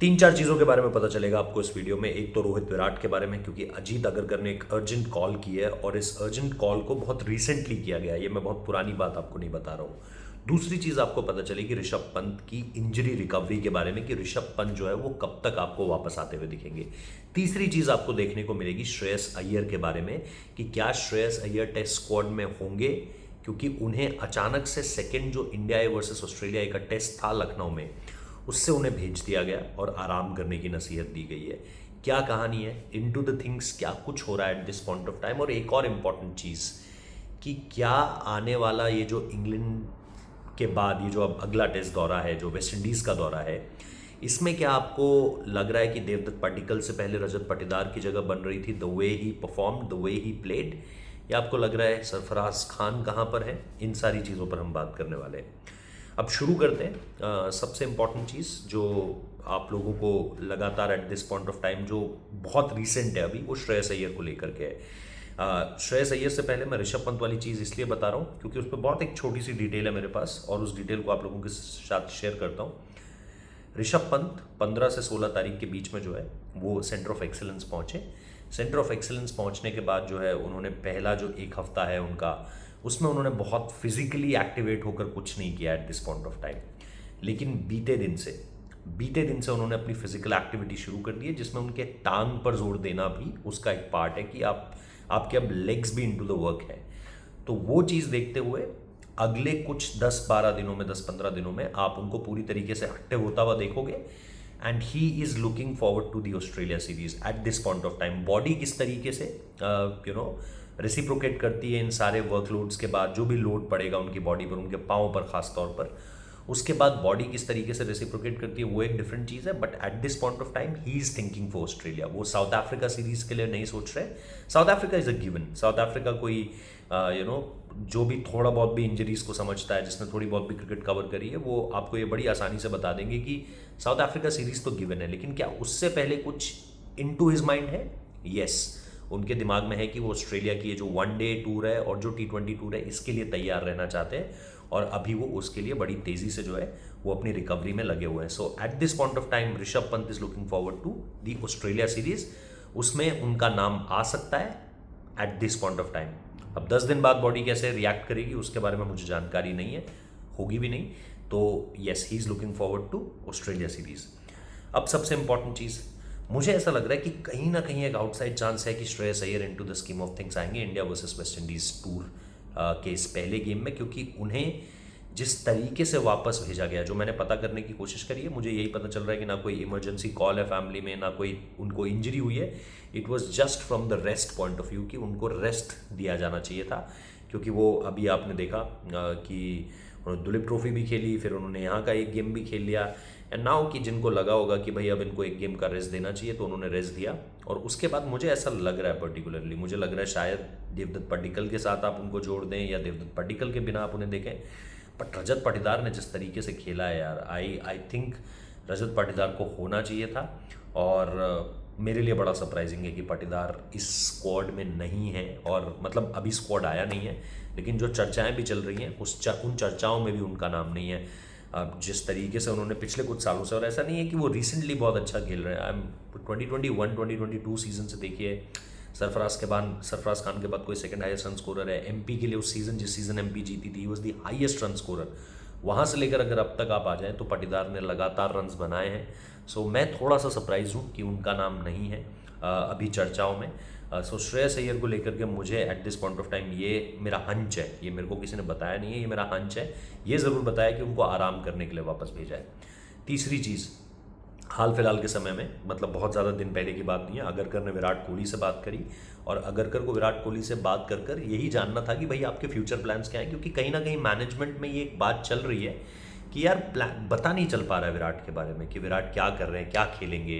तीन चार चीज़ों के बारे में पता चलेगा आपको इस वीडियो में। एक तो रोहित विराट के बारे में, क्योंकि अजीत अगरकर ने एक अर्जेंट कॉल की है और इस अर्जेंट कॉल को बहुत रिसेंटली किया गया है। ये मैं बहुत पुरानी बात आपको नहीं बता रहा हूँ। दूसरी चीज़ आपको पता चलेगी ऋषभ पंत की इंजरी रिकवरी के बारे में, कि ऋषभ पंत जो है वो कब तक आपको वापस आते हुए दिखेंगे। तीसरी चीज़ आपको देखने को मिलेगी श्रेयस अय्यर के बारे में, कि क्या श्रेयस अय्यर टेस्ट स्क्वाड में होंगे, क्योंकि उन्हें अचानक से सेकेंड जो इंडिया वर्सेस ऑस्ट्रेलिया का टेस्ट था लखनऊ में, उससे उन्हें भेज दिया गया और आराम करने की नसीहत दी गई है। क्या कहानी है, इनटू द थिंग्स, क्या कुछ हो रहा है at this point of time. और एक और इम्पॉर्टेंट चीज़, कि क्या आने वाला ये जो इंग्लैंड के बाद ये जो अब अगला टेस्ट दौरा है, जो वेस्ट इंडीज़ का दौरा है, इसमें क्या आपको लग रहा है कि देवदत्त पडिक्कल से पहले रजत पाटीदार की जगह बन रही थी, the way he perform, the way he played, या आपको लग रहा है सरफराज खान कहाँ पर है? इन सारी चीज़ों पर हम बात करने वाले हैं। अब शुरू करते हैं। सबसे इम्पॉर्टेंट चीज़ जो आप लोगों को लगातार eight this point of time जो बहुत रीसेंट है अभी, वो श्रेयस अय्यर को लेकर के है। श्रेयस अय्यर से पहले मैं ऋषभ पंत वाली चीज़ इसलिए बता रहा हूँ क्योंकि उस पर बहुत एक छोटी सी डिटेल है मेरे पास, और उस डिटेल को आप लोगों के साथ शेयर करता हूँ। ऋषभ पंत 15 से 16 तारीख के बीच में जो है वो सेंटर ऑफ एक्सीलेंस पहुँचे। सेंटर ऑफ एक्सीलेंस पहुँचने के बाद जो है उन्होंने पहला जो एक हफ्ता है उनका, उसमें उन्होंने बहुत फिजिकली एक्टिवेट होकर कुछ नहीं किया eight this point of time. लेकिन बीते दिन से उन्होंने अपनी फिजिकल एक्टिविटी शुरू कर दी है, जिसमें उनके टांग पर जोर देना भी उसका एक पार्ट है, कि आपके अब लेग्स भी इनटू द वर्क है। तो वो चीज़ देखते हुए अगले कुछ 10-12 दिनों में, 10-15 दिनों में आप उनको पूरी तरीके से एक्टिव होता हुआ देखोगे। And he is looking forward to the Australia series at this point of time. Body किस तरीके से रेसिप्रोकेट करती है इन सारे वर्कलोड्स के बाद, जो भी लोड पड़ेगा उनकी बॉडी पर, उनके पाँव पर खास तौर पर, उसके बाद बॉडी किस तरीके से रेसिप्रोकेट करती है वो एक डिफरेंट चीज़ है। But at this point of time he is thinking for Australia. वो साउथ अफ्रीका सीरीज़ के लिए नहीं सोच रहे। South Africa is a given. South Africa कोई जो भी थोड़ा बहुत भी इंजरीज़ को समझता है, जिसने थोड़ी बहुत भी क्रिकेट कवर करी है, वो आपको ये बड़ी आसानी से बता देंगे कि साउथ अफ्रीका सीरीज़ तो गिवन है। लेकिन क्या उससे पहले कुछ इनटू हिज माइंड है? यस, उनके दिमाग में है कि वो ऑस्ट्रेलिया की ये जो वनडे टूर है और जो T20 टूर है, इसके लिए तैयार रहना चाहते हैं, और अभी वो उसके लिए बड़ी तेज़ी से जो है वो अपनी रिकवरी में लगे हुए हैं। So at this point of time Rishabh Pant is looking forward to the Australia series. उसमें उनका नाम आ सकता है at this point of time. अब 10 दिन बाद बॉडी कैसे रिएक्ट करेगी उसके बारे में मुझे जानकारी नहीं है, होगी भी नहीं। तो yes, he is looking forward to Australia series. अब सबसे इंपॉर्टेंट चीज़, मुझे ऐसा लग रहा है कि कहीं ना कहीं एक आउटसाइड चांस है कि Shreyas Iyer into the scheme of things आएंगे India versus West Indies tour के इस पहले गेम में, क्योंकि उन्हें जिस तरीके से वापस भेजा गया, जो मैंने पता करने की कोशिश करी है, मुझे यही पता चल रहा है कि ना कोई इमरजेंसी कॉल है फैमिली में, ना कोई उनको इंजरी हुई है। It was just from the rest point of view, कि उनको रेस्ट दिया जाना चाहिए था। क्योंकि वो अभी आपने देखा कि उन्होंने दुलीप ट्रॉफी भी खेली, फिर उन्होंने यहाँ का एक गेम भी खेल लिया, एंड नाउ कि जिनको लगा होगा कि भाई अब इनको एक गेम का रेस्ट देना चाहिए, तो उन्होंने रेस्ट दिया। और उसके बाद मुझे ऐसा लग रहा है, पर्टिकुलरली मुझे लग रहा है शायद देवदत्त पडिक्कल के साथ आप उनको जोड़ दें, या देवदत्त पडिक्कल के बिना आप उन्हें देखें। बट रजत पाटीदार ने जिस तरीके से खेला है यार, आई थिंक रजत पाटीदार को होना चाहिए था। और मेरे लिए बड़ा सरप्राइजिंग है कि पाटीदार इस स्क्वाड में नहीं है, और मतलब अभी स्क्वाड आया नहीं है, लेकिन जो चर्चाएं भी चल रही हैं उन चर्चाओं में भी उनका नाम नहीं है। अब जिस तरीके से उन्होंने पिछले कुछ सालों से, और ऐसा नहीं है कि वो रिसेंटली बहुत अच्छा खेल रहे हैं, 2021-2022 सीजन से देखिए, सरफराज खान के बाद कोई सेकंड हाईएस्ट रन स्कोरर है एमपी के लिए। उस सीज़न जिस सीज़न एमपी जीती थी, was the highest run scorer. वहाँ से लेकर अगर अब तक आप आ जाएँ तो पाटीदार ने लगातार रन्स बनाए हैं। सो मैं थोड़ा सा सरप्राइज हूँ कि उनका नाम नहीं है अभी चर्चाओं में। सो श्रेयस अय्यर को लेकर के मुझे eight this point of time, ये मेरा हंच है, ये मेरे को किसी ने बताया नहीं है, ये मेरा हंच है। ये ज़रूर बताया कि उनको आराम करने के लिए वापस भेजा है। तीसरी चीज़, हाल फिलहाल के समय में, मतलब बहुत ज़्यादा दिन पहले की बात नहीं है, अगरकर ने विराट कोहली से बात करी, और अगरकर को विराट कोहली से बात कर यही जानना था कि भाई आपके फ्यूचर प्लान्स क्या हैं। क्योंकि कहीं ना कहीं मैनेजमेंट में ये एक बात चल रही है कि यार पता नहीं चल पा रहा है विराट के बारे में, कि विराट क्या कर रहे हैं, क्या खेलेंगे,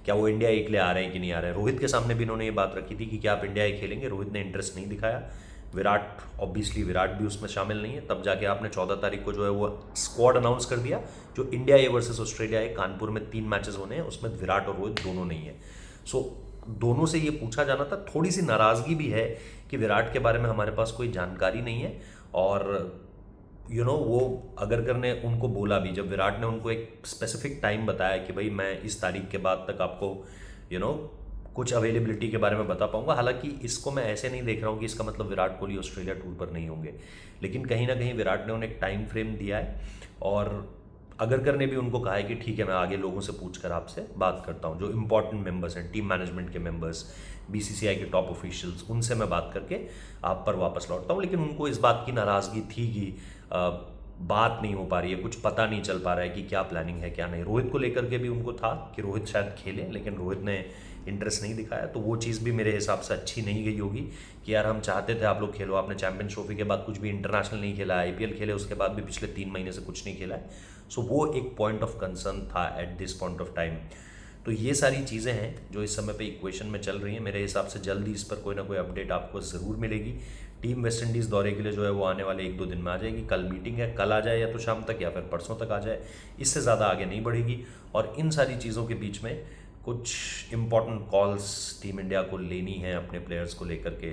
क्या वो इंडिया एक ले आ रहे हैं कि नहीं आ रहे हैं। रोहित के सामने भी इन्होंने ये बात रखी थी कि क्या आप इंडिया एक खेलेंगे, रोहित ने इंटरेस्ट नहीं दिखाया। विराट ऑब्वियसली भी उसमें शामिल नहीं है। तब जाके आपने 14 तारीख को जो है वो स्क्वाड अनाउंस कर दिया, जो इंडिया ए वर्सेस ऑस्ट्रेलिया है, कानपुर में 3 मैचेस होने हैं, उसमें विराट और रोहित दोनों नहीं है। सो दोनों से ये पूछा जाना था। थोड़ी सी नाराज़गी भी है कि विराट के बारे में हमारे पास कोई जानकारी नहीं है, और वो अगरकर ने उनको बोला भी, जब विराट ने उनको एक स्पेसिफिक टाइम बताया कि भाई मैं इस तारीख के बाद तक आपको कुछ अवेलेबिलिटी के बारे में बता पाऊंगा। हालांकि इसको मैं ऐसे नहीं देख रहा हूँ कि इसका मतलब विराट कोहली ऑस्ट्रेलिया टूर पर नहीं होंगे, लेकिन कहीं ना कहीं विराट ने उन्हें एक टाइम फ्रेम दिया है, और अगरकर ने भी उनको कहा है कि ठीक है, मैं आगे लोगों से पूछ कर आपसे बात करता हूँ, जो इंपॉर्टेंट मेंबर्स हैं, टीम मैनेजमेंट के मेंबर्स, बीसीसीआई के टॉप ऑफिशियल्स, उनसे मैं बात करके आप पर वापस लौटता हूँ। लेकिन उनको इस बात की नाराज़गी थी कि बात नहीं हो पा रही है, कुछ पता नहीं चल पा रहा है कि क्या प्लानिंग है क्या नहीं। रोहित को लेकर के भी उनको था कि रोहित शायद खेले, लेकिन रोहित ने इंटरेस्ट नहीं दिखाया, तो वो चीज़ भी मेरे हिसाब से अच्छी नहीं गई होगी कि यार हम चाहते थे आप लोग खेलो, आपने चैंपियंस ट्रॉफी के बाद कुछ भी इंटरनेशनल नहीं खेला है, आईपीएल खेले उसके बाद भी पिछले 3 महीने से कुछ नहीं खेला है। सो वो एक पॉइंट ऑफ कंसर्न था eight this point of time. तो ये सारी चीज़ें हैं जो इस समय पे इक्वेशन में चल रही हैं। मेरे हिसाब से जल्द ही इस पर कोई ना कोई अपडेट आपको ज़रूर मिलेगी। टीम वेस्ट इंडीज़ दौरे के लिए जो है वो आने वाले 1-2 दिन में आ जाएगी। कल मीटिंग है, कल आ जाए या तो शाम तक या फिर परसों तक आ जाए, इससे ज़्यादा आगे नहीं बढ़ेगी। और इन सारी चीज़ों के बीच में कुछ इम्पॉर्टेंट कॉल्स टीम इंडिया को लेनी है अपने प्लेयर्स को लेकर के।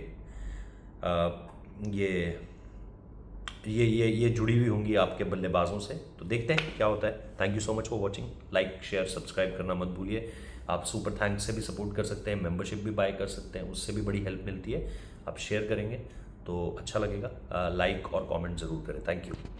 ये जुड़ी हुई होंगी आपके बल्लेबाजों से, तो देखते हैं क्या होता है। Thank you so much for watching. Like share subscribe करना मत भूलिए। आप सुपर थैंक्स से भी सपोर्ट कर सकते हैं, मेंबरशिप भी बाय कर सकते हैं, उससे भी बड़ी हेल्प मिलती है। आप शेयर करेंगे तो अच्छा लगेगा। लाइक और कमेंट ज़रूर करें। Thank you.